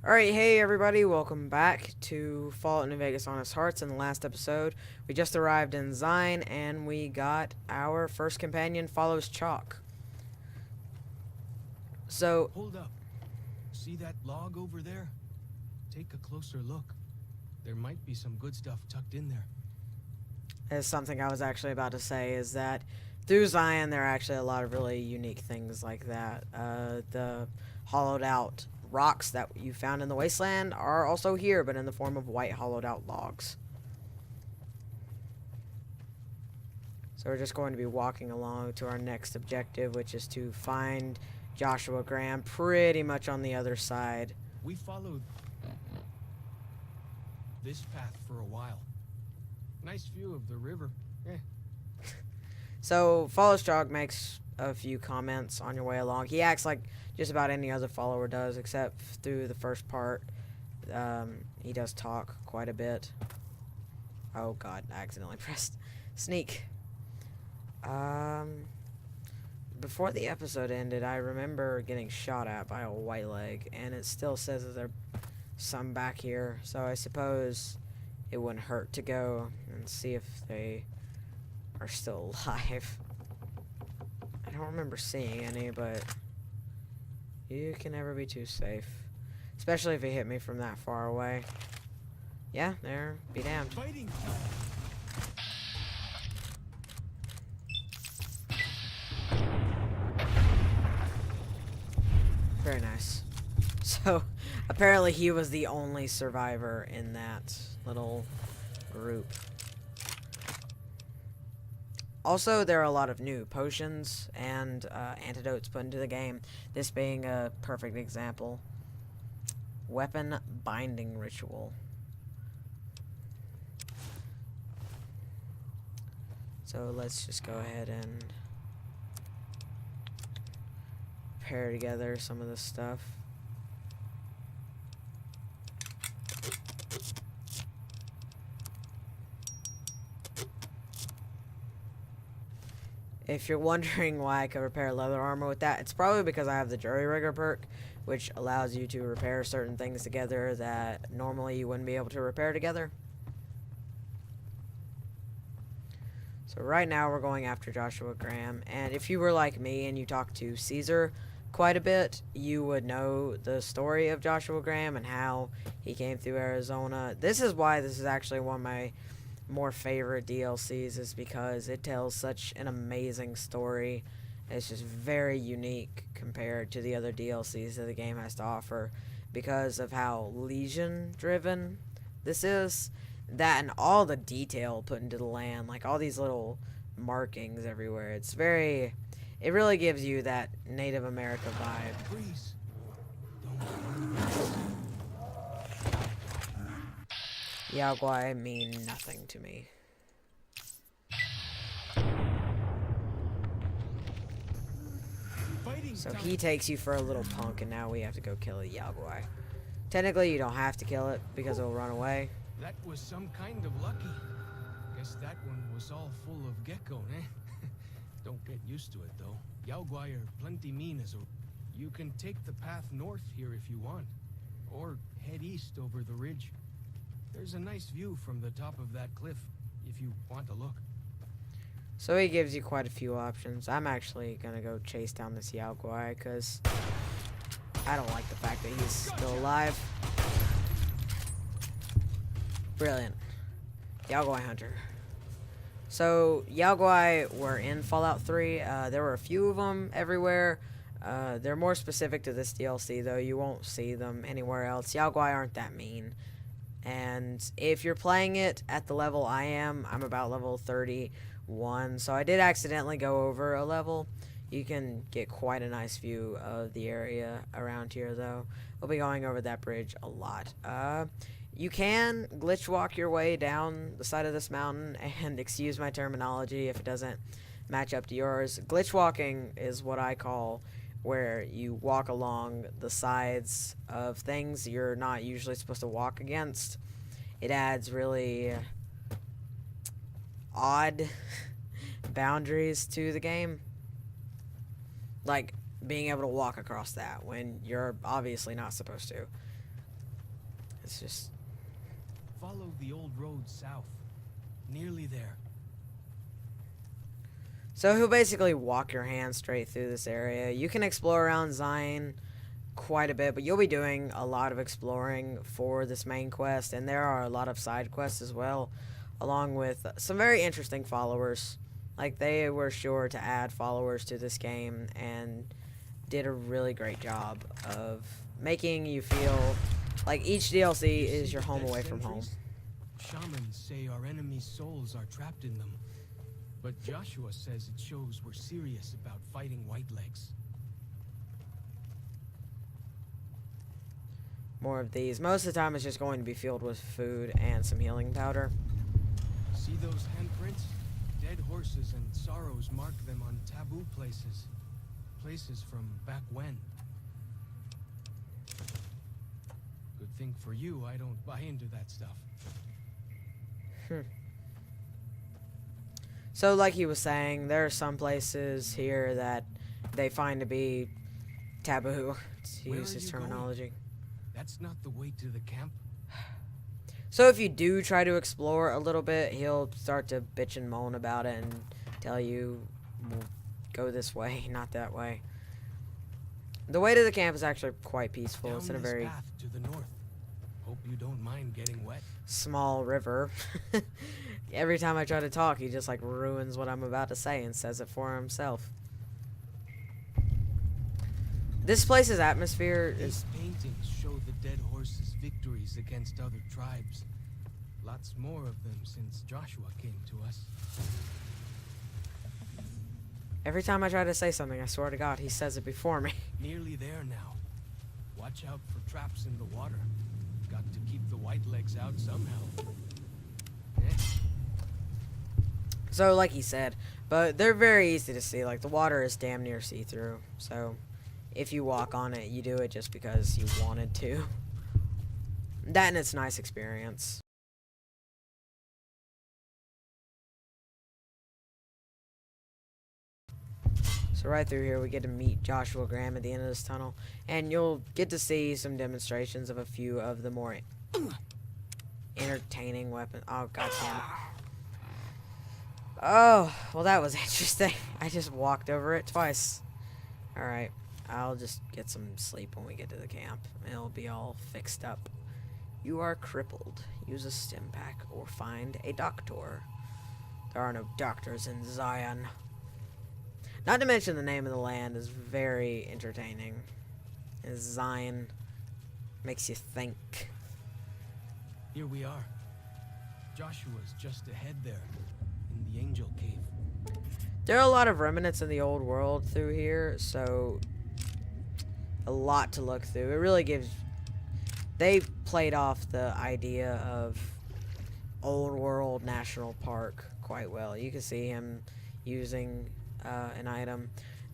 Alright, hey everybody, welcome back to Fallout New Vegas Honest Hearts. In the last episode, we just arrived in Zine and we got our first companion, Follows Chalk. So, Hold up. See that log over there? Take a closer look. There might be some good stuff tucked in there. is something I was actually about to say is that through Zion, there are actually a lot of really unique things like that. The hollowed out rocks that you found in the wasteland are also here, but in the form of white hollowed out logs. So we're just going to be walking along to our next objective, which is to find Joshua Graham pretty much on the other side. We followed this path for a while. Nice view of the river. So Follows Chalk makes a few comments on your way along. He acts like just about any other follower does, except through the first part. He does talk quite a bit. Oh god, I accidentally pressed sneak. Before the episode ended, I remember getting shot at by a white leg, and it still says that there's some back here, so I suppose it wouldn't hurt to go and see if they are still alive. I don't remember seeing any, but you can never be too safe. Especially if it hit me from that far away. Yeah, there, be damned. Fighting. Very nice. So, apparently he was the only survivor in that little group. Also, there are a lot of new potions and antidotes put into the game, this being a perfect example. Weapon binding ritual. So let's just go ahead and pair together some of this stuff. If you're wondering why I could repair leather armor with that, it's probably because I have the Jury Rigger perk, which allows you to repair certain things together that normally you wouldn't be able to repair together. So right now we're going after Joshua Graham, and if you were like me and you talked to Caesar quite a bit, you would know the story of Joshua Graham and how he came through Arizona. This is why this is actually one of my more favorite DLCs, is because it tells such an amazing story. It's just very unique compared to the other DLCs that the game has to offer because of how Legion driven this is. That and all the detail put into the land, like all these little markings everywhere. It's very, it really gives you that Native America vibe. Freeze. Yaguai mean nothing to me. So he takes you for a little punk, and now we have to go kill a Yaguai. Technically, you don't have to kill it because it'll run away. That was some kind of lucky. Guess that one was all full of gecko, eh? Don't get used to it, though. Yaoguai are plenty mean as a... You can take the path north here if you want. Or head east over the ridge. There's a nice view from the top of that cliff, if you want to look. So he gives you quite a few options. I'm actually gonna go chase down this Yaoguai, because I don't like the fact that he's still alive. Brilliant. Yaoguai Hunter. So, Yaoguai were in Fallout 3. There were a few of them everywhere. They're more specific to this DLC, though. You won't see them anywhere else. Yaoguai aren't that mean. And if you're playing it at the level I am, I'm about level 31. So I did accidentally go over a level. You can get quite a nice view of the area around here, though. We'll be going over that bridge a lot. You can glitch walk your way down the side of this mountain, and excuse my terminology if it doesn't match up to yours. Glitch walking is what I call where you walk along the sides of things you're not usually supposed to walk against. It adds really odd boundaries to the game. Like being able to walk across that when you're obviously not supposed to. It's just... Follow the old road south. Nearly there. So he'll basically walk your hand straight through this area. You can explore around Zion quite a bit, but you'll be doing a lot of exploring for this main quest, and there are a lot of side quests as well, along with some very interesting followers. Like, they were sure to add followers to this game and did a really great job of making you feel like each DLC is your home away from home. Shamans say our enemies' souls are trapped in them, but Joshua says it shows we're serious about fighting Whitelegs. More of these. Most of the time it's just going to be filled with food and some healing powder. See those handprints? Dead horses and sorrows mark them on taboo places. Places from back when. Good thing for you, I don't buy into that stuff. So like he was saying, there are some places here that they find to be taboo, to use his terminology. Going? That's not the way to the camp. So if you do try to explore a little bit, he'll start to bitch and moan about it and tell you, well, go this way, not that way. The way to the camp is actually quite peaceful. Down it's in a this very path to the north. Hope you don't mind getting wet. small river. Every time I try to talk, he just like ruins what I'm about to say and says it for himself. This place's atmosphere is... These paintings show the dead horses' victories against other tribes. Lots more of them since Joshua came to us. Every time I try to say something, I swear to God, he says it before me. Nearly there now. Watch out for traps in the water. Got to keep the Whitelegs out somehow. So, like he said, but they're very easy to see. Like, the water is damn near see-through. So, if you walk on it, you do it just because you wanted to. That and it's a nice experience. So right through here, we get to meet Joshua Graham at the end of this tunnel. And you'll get to see some demonstrations of a few of the more entertaining weapons. Oh, goddamn. Oh, well, that was interesting. I just walked over it twice. Alright, I'll just get some sleep when we get to the camp. It'll be all fixed up. You are crippled. Use a stim pack or find a doctor. There are no doctors in Zion. Not to mention the name of the land is very entertaining. It's Zion. Makes you think. Here we are. Joshua's just ahead there, in the Angel Cave. There are a lot of remnants in the old world through here, so a lot to look through. It really gives... They played off the idea of old world national park quite well. You can see him using an item.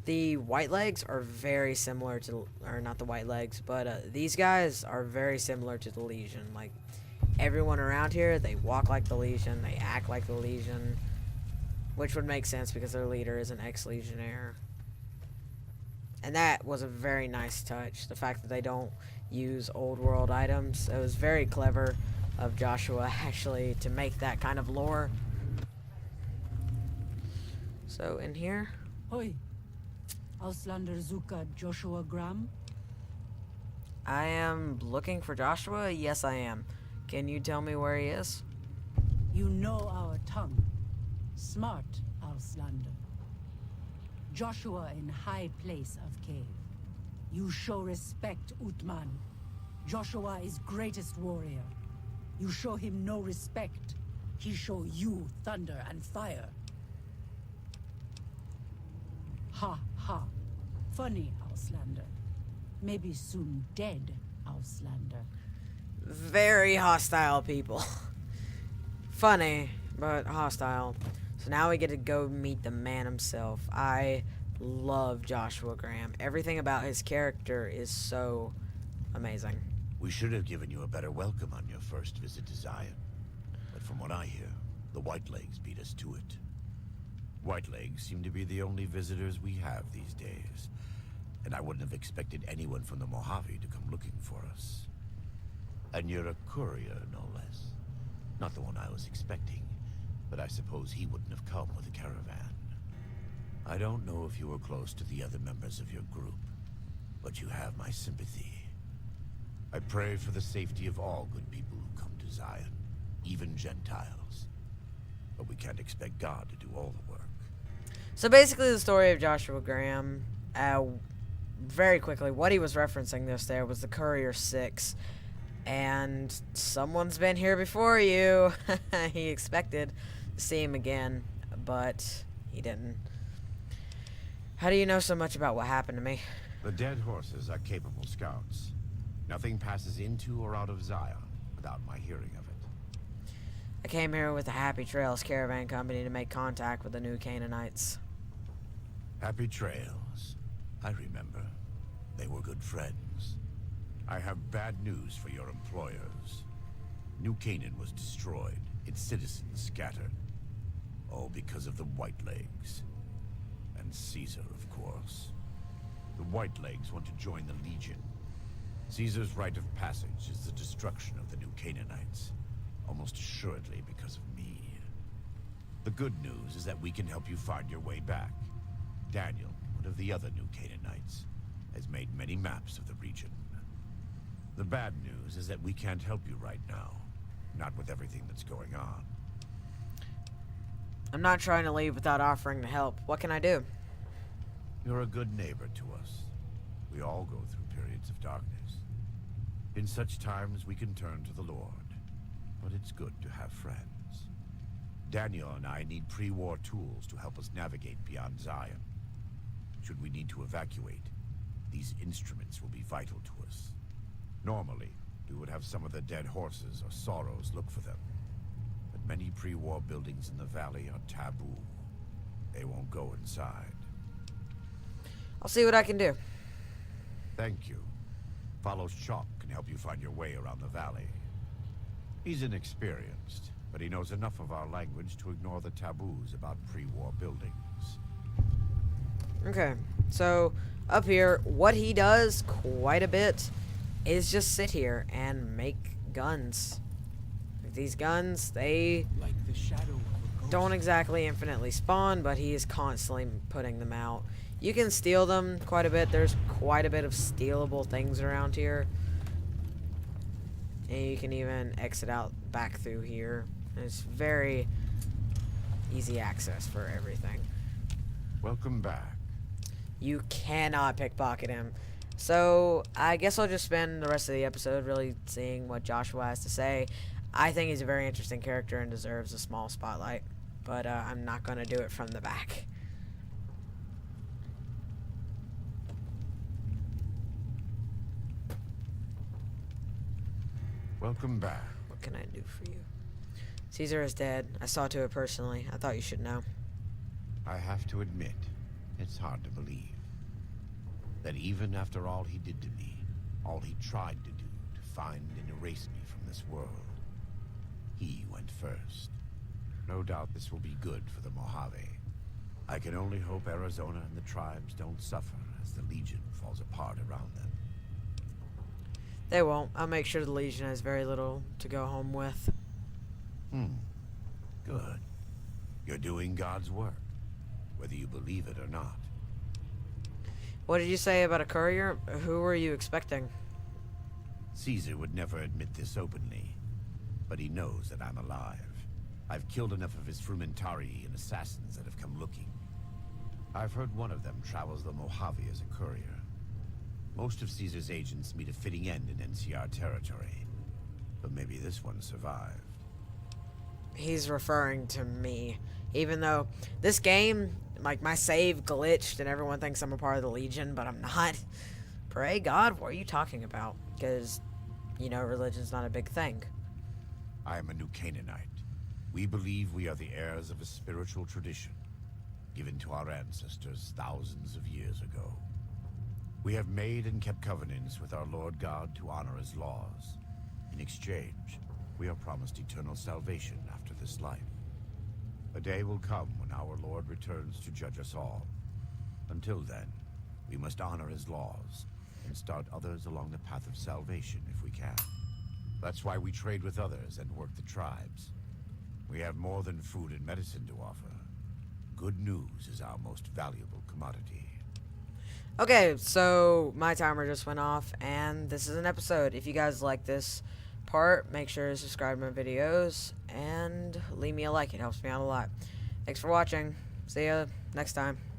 The Whitelegs are very similar to... Or not the Whitelegs, but these guys are very similar to the Legion. Like, everyone around here, they walk like the Legion, they act like the Legion. Which would make sense because their leader is an ex-legionnaire. And that was a very nice touch. The fact that they don't use old world items. It was very clever of Joshua actually to make that kind of lore. So in here. Hoi. Auslander Zuka Joshua Graham? I am looking for Joshua? Yes, I am. Can you tell me where he is? You know our tongue. Smart, Auslander. Joshua in high place of cave. You show respect, Utman. Joshua is greatest warrior. You show him no respect. He show you thunder and fire. Ha ha. Funny, Auslander. Maybe soon dead, Auslander. Very hostile people. Funny, but hostile. So now we get to go meet the man himself. I love Joshua Graham. Everything about his character is so amazing. We should have given you a better welcome on your first visit to Zion. But from what I hear, the Whitelegs beat us to it. Whitelegs seem to be the only visitors we have these days. And I wouldn't have expected anyone from the Mojave to come looking for us. And you're a courier, no less. Not the one I was expecting, but I suppose he wouldn't have come with a caravan. I don't know if you were close to the other members of your group, but you have my sympathy. I pray for the safety of all good people who come to Zion, even Gentiles. But we can't expect God to do all the work. So basically the story of Joshua Graham, very quickly, what he was referencing there was the Courier 6. And someone's been here before you. He expected to see him again, but he didn't. How do you know so much about what happened to me? The dead horses are capable scouts. Nothing passes into or out of Zion without my hearing of it. I came here with the Happy Trails Caravan Company to make contact with the new Canaanites. Happy Trails. I remember. They were good friends. I have bad news for your employers. New Canaan was destroyed, its citizens scattered. All because of the Whitelegs. And Caesar, of course. The Whitelegs want to join the Legion. Caesar's rite of passage is the destruction of the new Canaanites. Almost assuredly because of me. The good news is that we can help you find your way back. Daniel, one of the other new Canaanites, has made many maps of the region. The bad news is that we can't help you right now. Not with everything that's going on. I'm not trying to leave without offering to help. What can I do? You're a good neighbor to us. We all go through periods of darkness. In such times, we can turn to the Lord. But it's good to have friends. Daniel and I need pre-war tools to help us navigate beyond Zion. Should we need to evacuate, these instruments will be vital to us. Normally, we would have some of the dead horses or sorrows look for them. But many pre-war buildings in the valley are taboo. They won't go inside. I'll see what I can do. Thank you. Follow Chalk can help you find your way around the valley. He's inexperienced, but he knows enough of our language to ignore the taboos about pre-war buildings. Okay, so up here, what he does quite a bit is just sit here and make guns. These guns, they Like the shadow of a ghost. don't exactly infinitely spawn, but he is constantly putting them out. You can steal them quite a bit. There's quite a bit of stealable things around here. And you can even exit out back through here. It's very easy access for everything. Welcome back. You cannot pickpocket him. So, I guess I'll just spend the rest of the episode really seeing what Joshua has to say. I think he's a very interesting character and deserves a small spotlight. But I'm not going to do it from the back. Welcome back. What can I do for you? Caesar is dead. I saw to it personally. I thought you should know. I have to admit, it's hard to believe. That even after all he did to me, all he tried to do to find and erase me from this world, he went first. No doubt this will be good for the Mojave. I can only hope Arizona and the tribes don't suffer as the Legion falls apart around them. They won't. I'll make sure the Legion has very little to go home with. Good. You're doing God's work, whether you believe it or not. What did you say about a courier? Who were you expecting? Caesar would never admit this openly, but he knows that I'm alive. I've killed enough of his frumentarii and assassins that have come looking. I've heard one of them travels the Mojave as a courier. Most of Caesar's agents meet a fitting end in NCR territory, but maybe this one survived. He's referring to me. Even though this game, like, my save glitched and everyone thinks I'm a part of the Legion, but I'm not. Pray God, what are you talking about? Because, you know, religion's not a big thing. I am a new Canaanite. We believe we are the heirs of a spiritual tradition, given to our ancestors thousands of years ago. We have made and kept covenants with our Lord God to honor his laws. In exchange, we are promised eternal salvation after this life. A day will come when our Lord returns to judge us all. Until then, we must honor his laws and start others along the path of salvation if we can. That's why we trade with others and work the tribes. We have more than food and medicine to offer. Good news is our most valuable commodity. Okay, so my timer just went off, and this is an episode. If you guys like this part, make sure to subscribe to my videos, and leave me a like. It helps me out a lot. Thanks for watching. See ya next time.